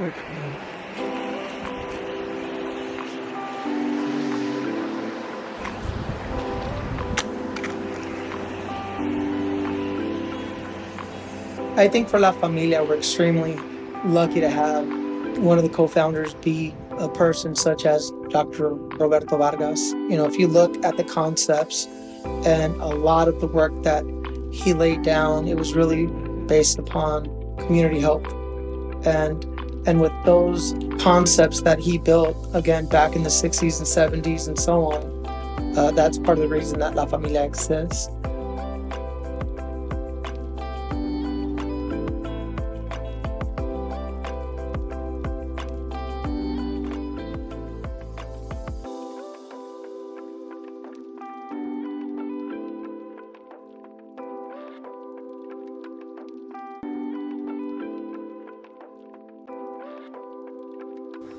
Wait for them. I think for La Familia, we're extremely lucky to have one of the co-founders be a person such as Dr. Roberto Vargas. If you look at the concepts and a lot of the work that he laid down, it was really based upon community health. And with those concepts that he built, again, back in the 60s and 70s and so on, that's part of the reason that La Familia exists.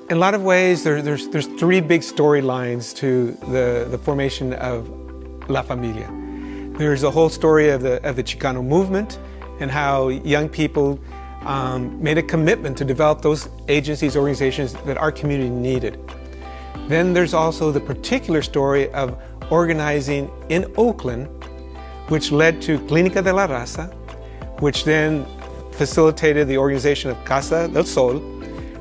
In a lot of ways, there's three big storylines to the formation of La Familia. There's a whole story of the Chicano movement and how young people made a commitment to develop those agencies, organizations that our community needed. Then there's also the particular story of organizing in Oakland, which led to Clínica de la Raza, which then facilitated the organization of Casa del Sol,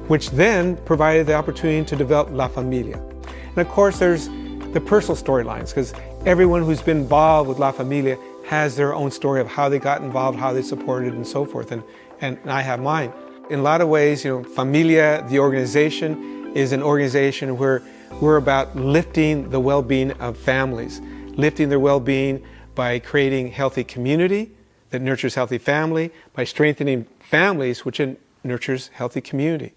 which then provided the opportunity to develop La Familia. And of course, there's the personal storylines, because everyone who's been involved with La Familia has their own story of how they got involved, how they supported, and so forth, and I have mine. In a lot of ways, Familia, the organization, is an organization where we're about lifting the well-being of families, lifting their well-being by creating healthy community that nurtures healthy family, by strengthening families, which nurtures healthy community.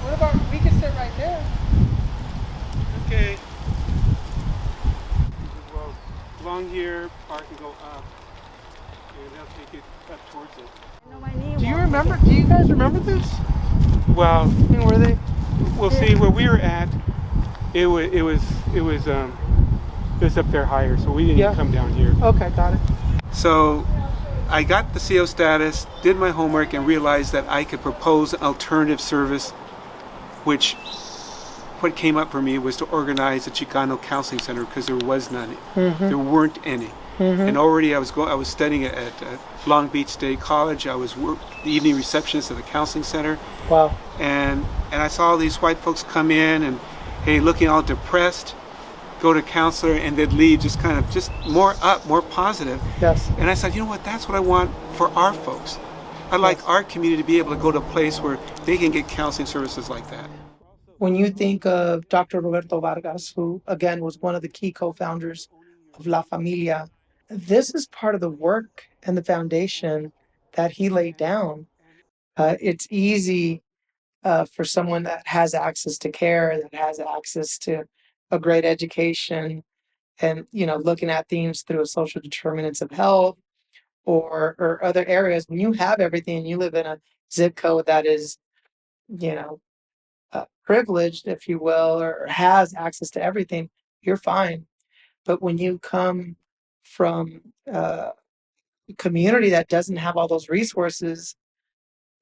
What about, we can sit right there. Okay. Well, along here, park and go up. And they'll take it up towards it. Do you guys remember this? Well, And were they? we'll see where we were at. It was up there higher, so we didn't come down here. Okay, got it. So I got the CO status, did my homework, and realized that I could propose an alternative service, which what came up for me was to organize a Chicano counseling center, because there was none. There weren't any. And already I was studying at Long Beach State College. I was the evening receptionist at the counseling center. Wow. And I saw all these white folks come in and, hey, looking all depressed, go to counselor, and they'd leave just kind of just more up, more positive. Yes. And I said, you know what, that's what I want for our folks. I'd like our community to be able to go to a place where they can get counseling services like that. When you think of Dr. Roberto Vargas, who again was one of the key co-founders of La Familia, this is part of the work and the foundation that he laid down. It's easy for someone that has access to care, that has access to a great education, and looking at things through a social determinants of health or other areas. When you have everything, you live in a zip code that is, you know, privileged, if you will, or has access to everything, you're fine. But when you come from a community that doesn't have all those resources,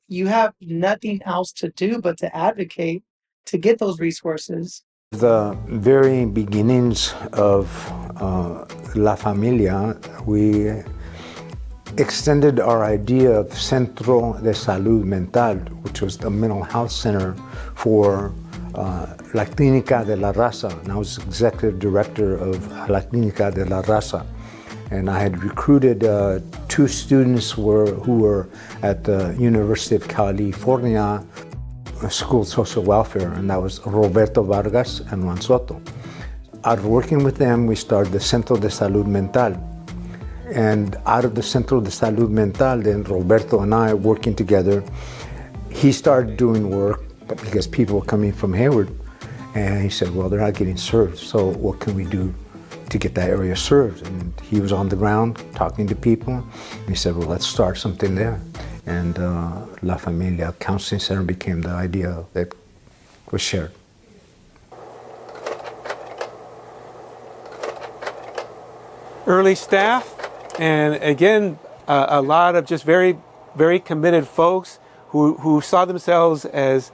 you have nothing else to do but to advocate to get those resources. The very beginnings of La Familia, we extended our idea of Centro de Salud Mental, which was the mental health center for La Clínica de la Raza. And I was executive director of La Clínica de la Raza. And I had recruited 2 students who were at the University of California School of Social Welfare, and that was Roberto Vargas and Juan Soto. Out of working with them, we started the Centro de Salud Mental. And out of the Centro de Salud Mental, then Roberto and I working together, he started doing work because people were coming from Hayward. And he said, well, they're not getting served, so what can we do to get that area served? And he was on the ground talking to people. And he said, well, let's start something there. And La Familia Counseling Center became the idea that was shared. Early staff, and again, a lot of just very, very committed folks who saw themselves as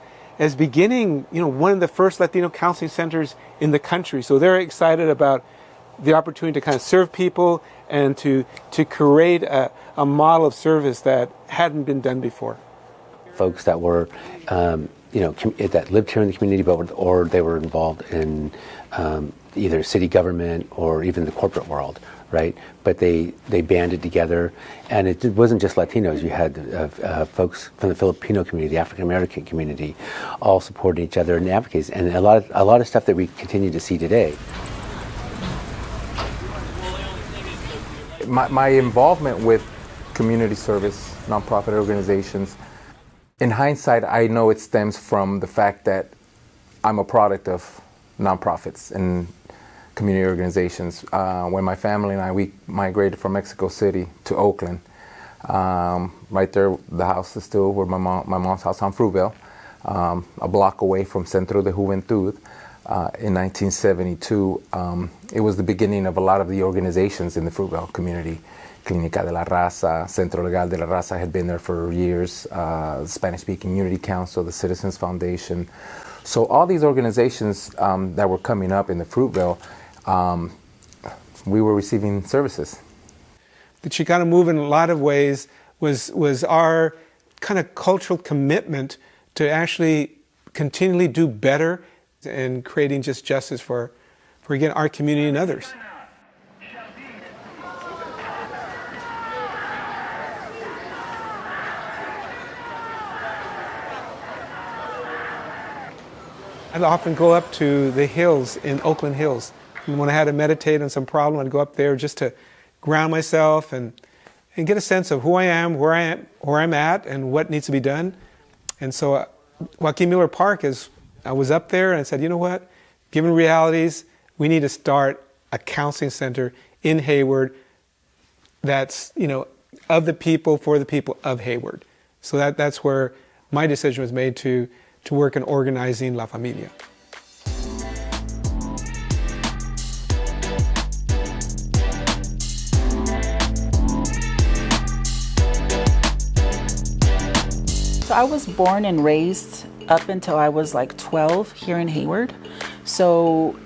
beginning, one of the first Latino counseling centers in the country. So they're excited about the opportunity to kind of serve people and to create a model of service that hadn't been done before. Folks that were, that lived here in the community, or they were involved in either city government or even the corporate world, right? But they banded together, and it wasn't just Latinos. You had folks from the Filipino community, the African American community, all supporting each other and advocates, and a lot of stuff that we continue to see today. My involvement with community service, nonprofit organizations, in hindsight, I know it stems from the fact that I'm a product of nonprofits and community organizations. When my family and we migrated from Mexico City to Oakland, right there, the house is still where my mom's house on Fruitvale, a block away from Centro de Juventud. In 1972, it was the beginning of a lot of the organizations in the Fruitvale community. Clínica de la Raza, Centro Legal de la Raza had been there for years, the Spanish-speaking Unity Council, the Citizens Foundation. So all these organizations that were coming up in the Fruitvale, we were receiving services. The Chicano movement, in a lot of ways, was our kind of cultural commitment to actually continually do better and creating just justice for again, our community and others. I'd often go up to the hills in Oakland Hills. And when I had to meditate on some problem, I'd go up there just to ground myself and get a sense of who I am, where I'm at, and what needs to be done. And so Joaquin Miller Park I was up there and I said, you know what, given realities, we need to start a counseling center in Hayward that's, of the people, for the people of Hayward. So that's where my decision was made to work in organizing La Familia. So I was born and raised up until I was like 12 here in Hayward. So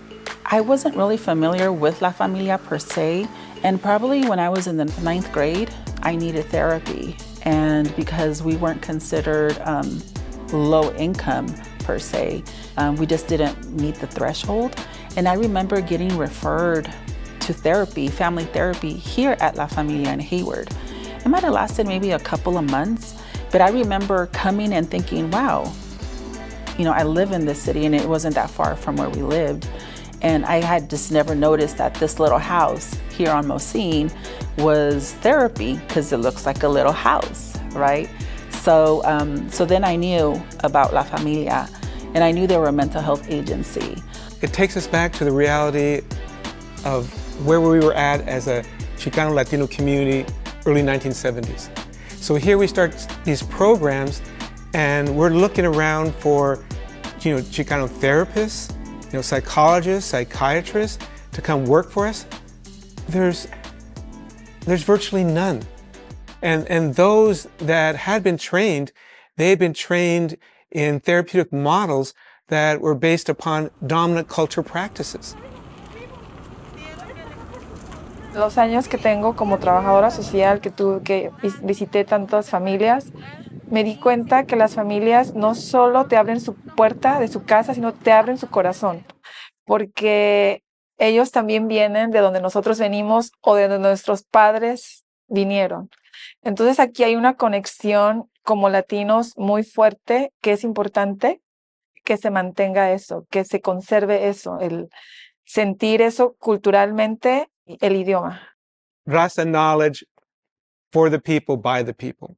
I wasn't really familiar with La Familia per se. And probably when I was in the 9th grade, I needed therapy. And because we weren't considered low income per se, we just didn't meet the threshold. And I remember getting referred to therapy, family therapy, here at La Familia in Hayward. It might have lasted maybe a couple of months, but I remember coming and thinking, wow, I live in this city and it wasn't that far from where we lived. And I had just never noticed that this little house here on Mosine was therapy because it looks like a little house, right? So then I knew about La Familia, and I knew they were a mental health agency. It takes us back to the reality of where we were at as a Chicano Latino community, early 1970s. So here we start these programs, and we're looking around for, Chicano therapists, psychologists, psychiatrists, to come work for us, there's virtually none. And those that had been trained, they had been trained in therapeutic models that were based upon dominant culture practices. Los años que tengo como trabajadora social, que visité tantas familias, me di cuenta que las familias no solo te abren su puerta de su casa, sino te abren su corazón, porque ellos también vienen de donde nosotros venimos o de donde nuestros padres vinieron. Entonces aquí hay una conexión como latinos muy fuerte, que es importante que se mantenga eso, que se conserve eso, el sentir eso culturalmente, el idioma. Raza knowledge for the people, by the people.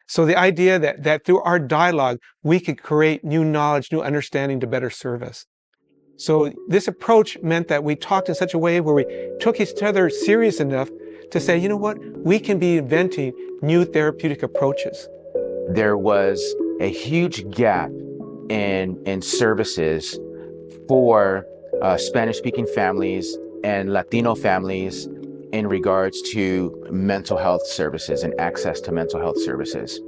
So the idea that through our dialogue, we could create new knowledge, new understanding to better serve us. So this approach meant that we talked in such a way where we took each other serious enough to say, you know what, we can be inventing new therapeutic approaches. There was a huge gap in services for Spanish-speaking families and Latino families in regards to mental health services and access to mental health services.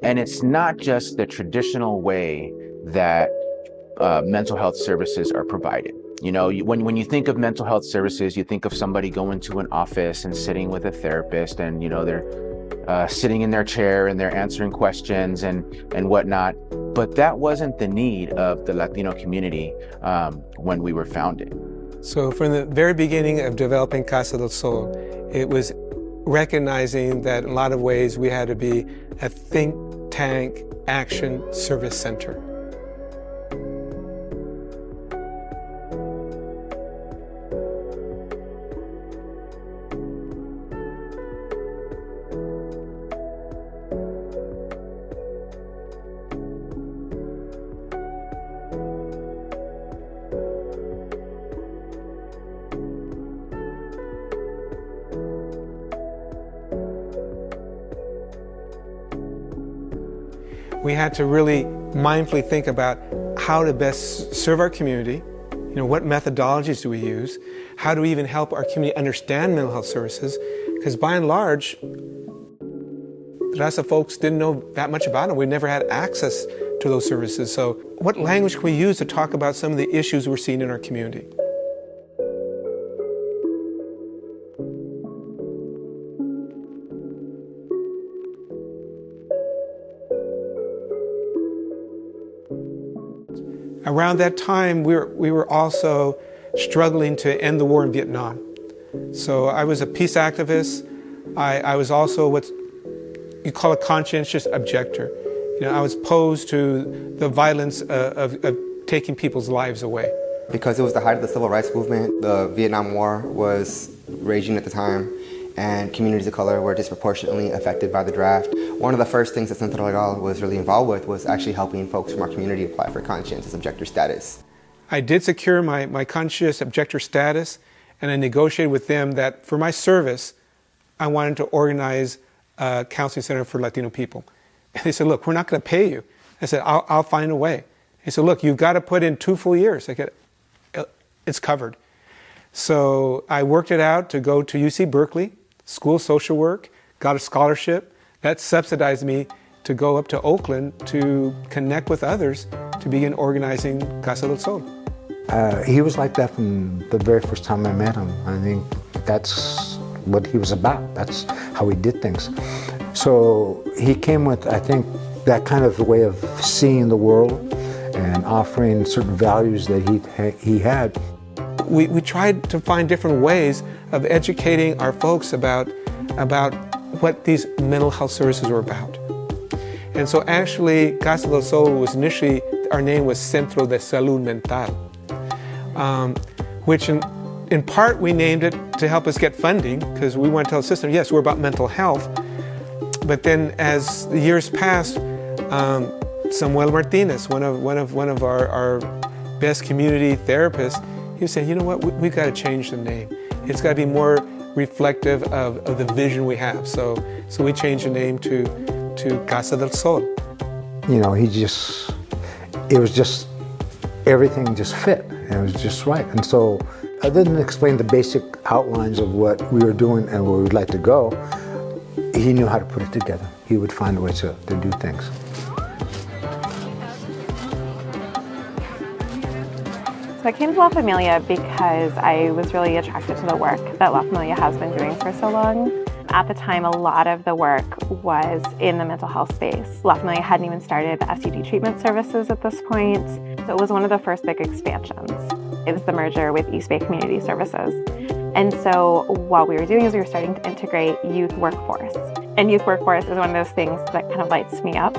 And it's not just the traditional way that mental health services are provided. You know, when you think of mental health services, you think of somebody going to an office and sitting with a therapist, and you know they're sitting in their chair and they're answering questions and whatnot. But that wasn't the need of the Latino community when we were founded. So from the very beginning of developing Casa del Sol, it was recognizing that in a lot of ways we had to be a think tank action service center. We had to really mindfully think about how to best serve our community. You know, what methodologies do we use? How do we even help our community understand mental health services? Because by and large, the rest of folks didn't know that much about them. We never had access to those services. So what language can we use to talk about some of the issues we're seeing in our community? Around that time, we were also struggling to end the war in Vietnam. So I was a peace activist. I was also what you call a conscientious objector. You know, I was opposed to the violence of taking people's lives away. Because it was the height of the civil rights movement, the Vietnam War was raging at the time, and communities of color were disproportionately affected by the draft. One of the first things that Centro Legal was really involved with was actually helping folks from our community apply for conscientious objector status. I did secure my conscientious objector status, and I negotiated with them that for my service, I wanted to organize a counseling center for Latino people. And they said, look, we're not going to pay you. I said, I'll find a way. They said, look, you've got to put in 2 full years. I said, it's covered. So I worked it out to go to UC Berkeley, School of Social Work, got a scholarship. That subsidized me to go up to Oakland to connect with others to begin organizing Casa del Sol. He was like that from the very first time I met him. I think that's what he was about. That's how he did things. So he came with, I think, that kind of way of seeing the world and offering certain values that he had. We tried to find different ways of educating our folks about what these mental health services were about. And so actually, Casa del Sol was initially, our name was Centro de Salud Mental, which in part we named it to help us get funding, because we want to tell the system, yes, we're about mental health. But then as the years passed, Samuel Martinez, one of our best community therapists, he said, you know what, we've got to change the name. It's got to be more reflective of the vision we have. So we changed the name to Casa del Sol. You know, it was just, everything just fit. And it was just right. And so Other than explain the basic outlines of what we were doing and where we'd like to go, he knew how to put it together. He would find ways to do things. So I came to La Familia because I was really attracted to the work that La Familia has been doing for so long. At the time, a lot of the work was in the mental health space. La Familia hadn't even started STD treatment services at this point, so it was one of the first big expansions. It was the merger with East Bay Community Services. And so what we were doing is we were starting to integrate youth workforce. And youth workforce is one of those things that kind of lights me up.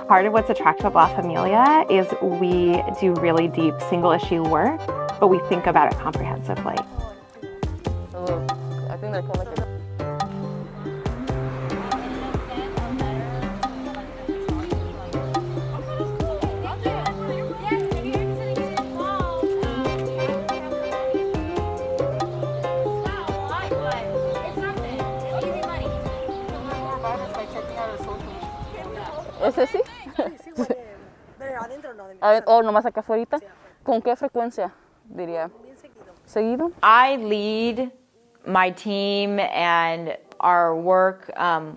Part of what's attractive about La Familia is we do really deep single issue work, but we think about it comprehensively. I think they're called like a... ¿Ese sí? Oh, nomás acá afuera. ¿Con qué frecuencia, diría? ¿Seguido? I lead my team and our work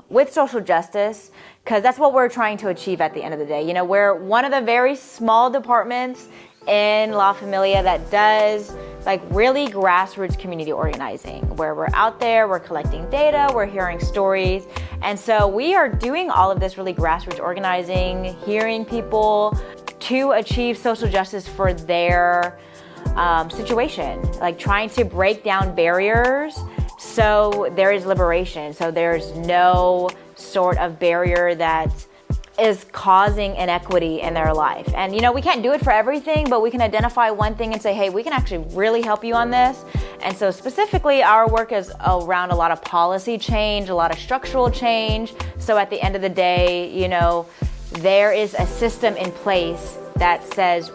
with social justice because that's what we're trying to achieve at the end of the day. You know, we're one of the very small departments in La Familia that does like really grassroots community organizing, where we're out there, we're collecting data, we're hearing stories. And so we are doing all of this really grassroots organizing, hearing people to achieve social justice for their situation, like trying to break down barriers so there is liberation, so there's no sort of barrier that is causing inequity in their life. And you know, we can't do it for everything, but we can identify one thing and say, hey, we can actually really help you on this. And so specifically our work is around a lot of policy change, a lot of structural change. So at the end of the day, you know, there is a system in place that says,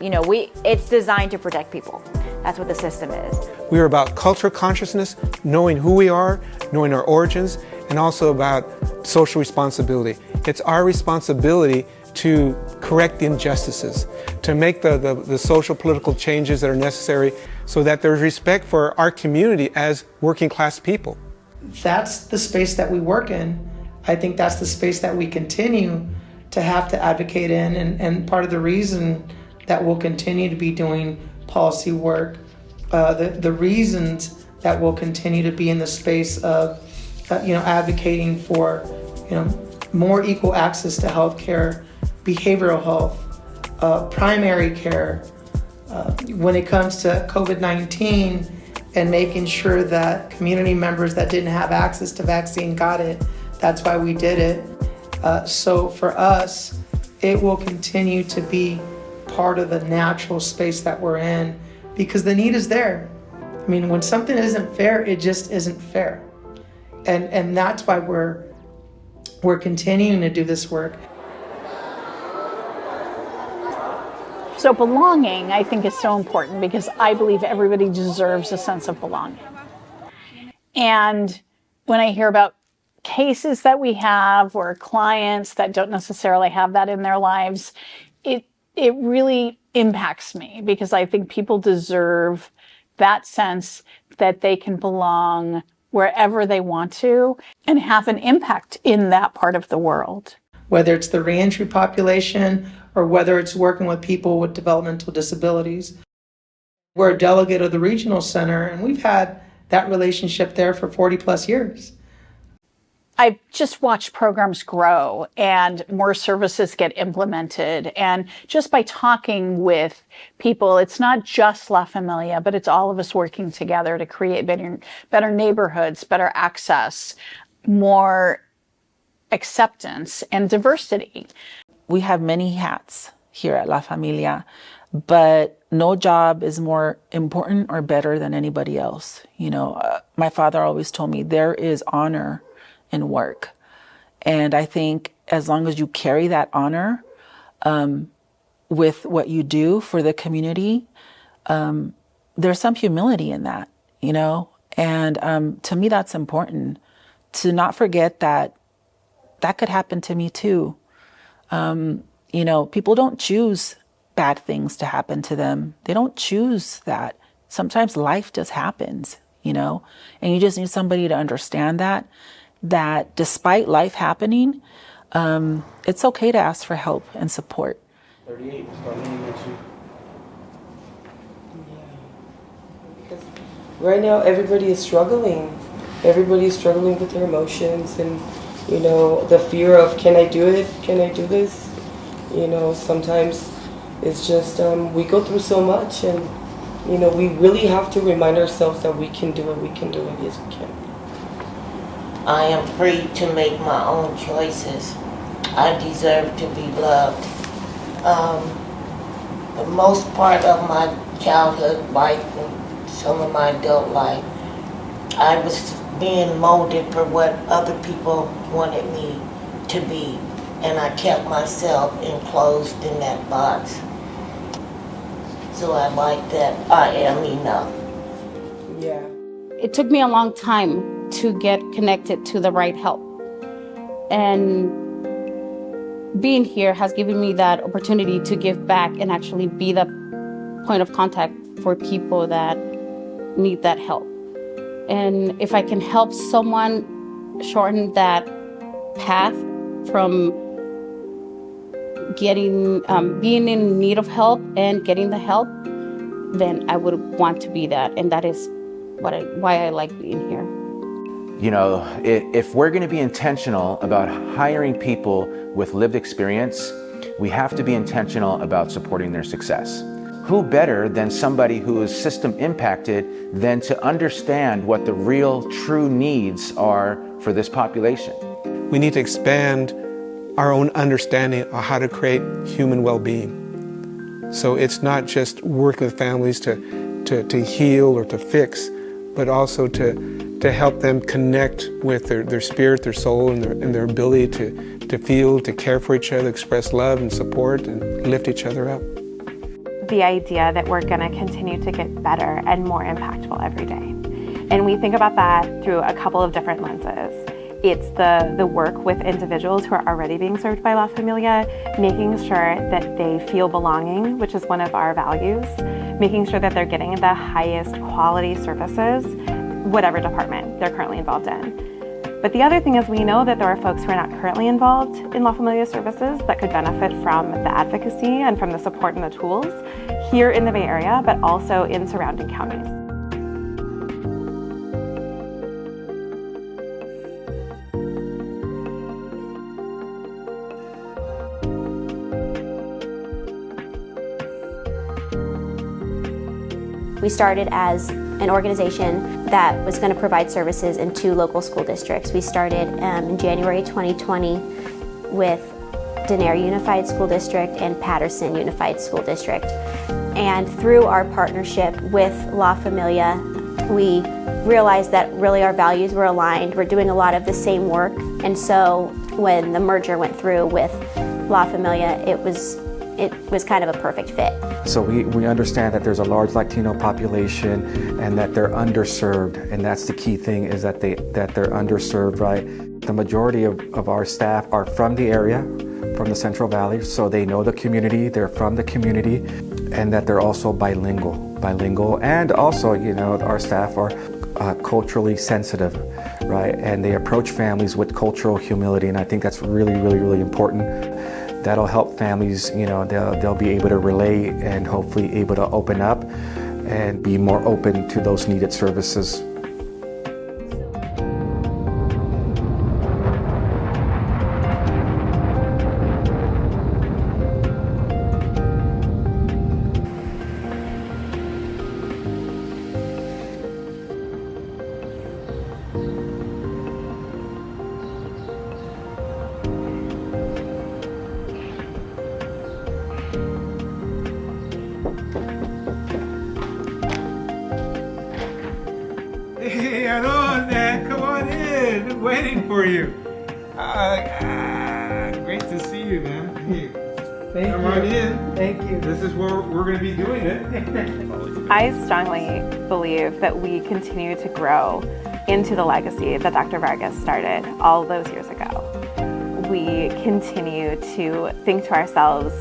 you know, it's designed to protect people. That's what the system is. We are about cultural consciousness, knowing who we are, knowing our origins, and also about social responsibility. It's our responsibility to correct the injustices, to make the social political changes that are necessary so that there's respect for our community as working class people. That's the space that we work in. I think that's the space that we continue to have to advocate in, and part of the reason that we'll continue to be doing policy work, the reasons that we'll continue to be in the space of advocating for more equal access to health care, behavioral health, primary care, when it comes to COVID-19 and making sure that community members that didn't have access to vaccine got it. That's why we did it. So for us, it will continue to be part of the natural space that we're in because the need is there. I mean, when something isn't fair, it just isn't fair. And that's why we're continuing to do this work. So belonging, I think, is so important because I believe everybody deserves a sense of belonging. And when I hear about cases that we have or clients that don't necessarily have that in their lives, it really impacts me because I think people deserve that sense that they can belong wherever they want to and have an impact in that part of the world. Whether it's the reentry population or whether it's working with people with developmental disabilities. We're a delegate of the regional center and we've had that relationship there for 40 plus years. I've just watched programs grow and more services get implemented. And just by talking with people, it's not just La Familia, but it's all of us working together to create better neighborhoods, better access, more acceptance and diversity. We have many hats here at La Familia, but no job is more important or better than anybody else. You know, my father always told me there is honor in work. And I think as long as you carry that honor with what you do for the community, there's some humility in that, you know? And to me, that's important to not forget that that could happen to me too. You know, people don't choose bad things to happen to them. They don't choose that. Sometimes life just happens, and you just need somebody to understand that despite life happening, it's okay to ask for help and support. 38, start leaning with you. Because right now everybody is struggling. Everybody is struggling with their emotions and, the fear of, can I do it? Can I do this? Sometimes it's just, we go through so much and, we really have to remind ourselves that we can do it, yes we can. I am free to make my own choices. I deserve to be loved. The most part of my childhood life and some of my adult life, I was being molded for what other people wanted me to be, and I kept myself enclosed in that box. So I like that I am enough. Yeah. It took me a long time to get connected to the right help. And being here has given me that opportunity to give back and actually be the point of contact for people that need that help. And if I can help someone shorten that path from getting, being in need of help and getting the help, then I would want to be that. And that is why I like being here. If we're going to be intentional about hiring people with lived experience, we have to be intentional about supporting their success. Who better than somebody who is system impacted than to understand what the real, true needs are for this population? We need to expand our own understanding of how to create human well-being. So it's not just working with families to heal or to fix, but also to help them connect with their spirit, their soul, and their ability to feel, to care for each other, express love and support, and lift each other up. The idea that we're going to continue to get better and more impactful every day. And we think about that through a couple of different lenses. It's the work with individuals who are already being served by La Familia, making sure that they feel belonging, which is one of our values, making sure that they're getting the highest quality services, whatever department they're currently involved in. But the other thing is we know that there are folks who are not currently involved in La Familia services that could benefit from the advocacy and from the support and the tools here in the Bay Area, but also in surrounding counties. We started as an organization that was going to provide services in 2 local school districts. We started in January 2020 with Denair Unified School District and Patterson Unified School District. And through our partnership with La Familia, we realized that really our values were aligned. We're doing a lot of the same work. And so when the merger went through with La Familia, it was kind of a perfect fit. So we understand that there's a large Latino population and that they're underserved, and that's the key thing, is that they're underserved, right? The majority of our staff are from the area, from the Central Valley, so they know the community, they're from the community, and that they're also bilingual, and also, our staff are culturally sensitive, right? And they approach families with cultural humility, and I think that's really, really, really important. That'll help families, they'll be able to relate and hopefully able to open up and be more open to those needed services. Hey, hello, man. Come on in. Been waiting for you. Great to see you, man. Hey, come on in. Thank you. This is where we're going to be doing it. I strongly believe that we continue to grow into the legacy that Dr. Vargas started all those years ago. We continue to think to ourselves,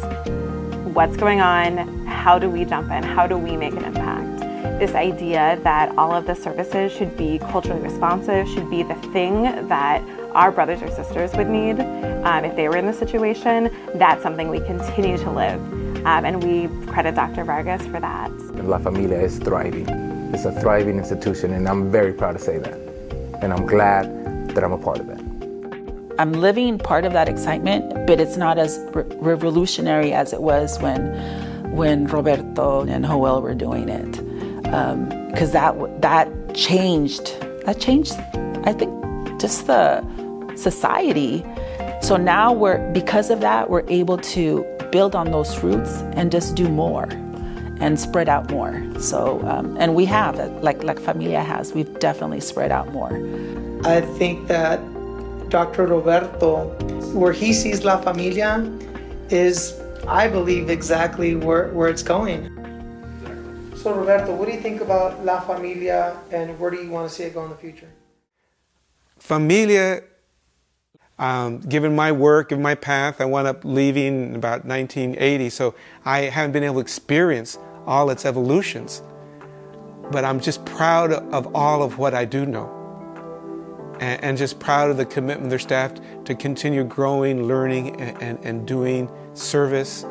what's going on? How do we jump in? How do we make an impact? This idea that all of the services should be culturally responsive, should be the thing that our brothers or sisters would need if they were in this situation, that's something we continue to live. And we credit Dr. Vargas for that. La Familia is thriving. It's a thriving institution, and I'm very proud to say that. And I'm glad that I'm a part of that. I'm living part of that excitement, but it's not as revolutionary as it was when Roberto and Joel were doing it. Because that changed, I think, just the society. So now because of that, we're able to build on those fruits and just do more and spread out more. So, and we have, like Familia has, we've definitely spread out more. I think that Dr. Roberto, where he sees La Familia is, I believe, exactly where it's going. So Roberto, what do you think about La Familia and where do you want to see it go in the future? Familia, given my work and my path, I wound up leaving in about 1980, so I haven't been able to experience all its evolutions. But I'm just proud of all of what I do know. And just proud of the commitment of their staff to continue growing, learning, and doing service,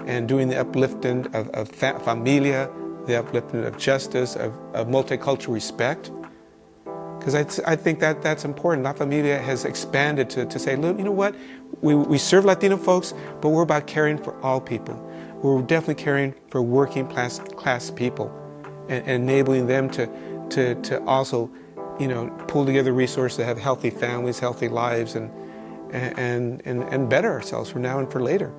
and doing the uplifting of familia, the uplifting of justice, of multicultural respect. Because I think that's important. La Familia has expanded to say, look, you know what? We serve Latino folks, but we're about caring for all people. We're definitely caring for working class people and enabling them to also, pull together resources to have healthy families, healthy lives, and better ourselves for now and for later.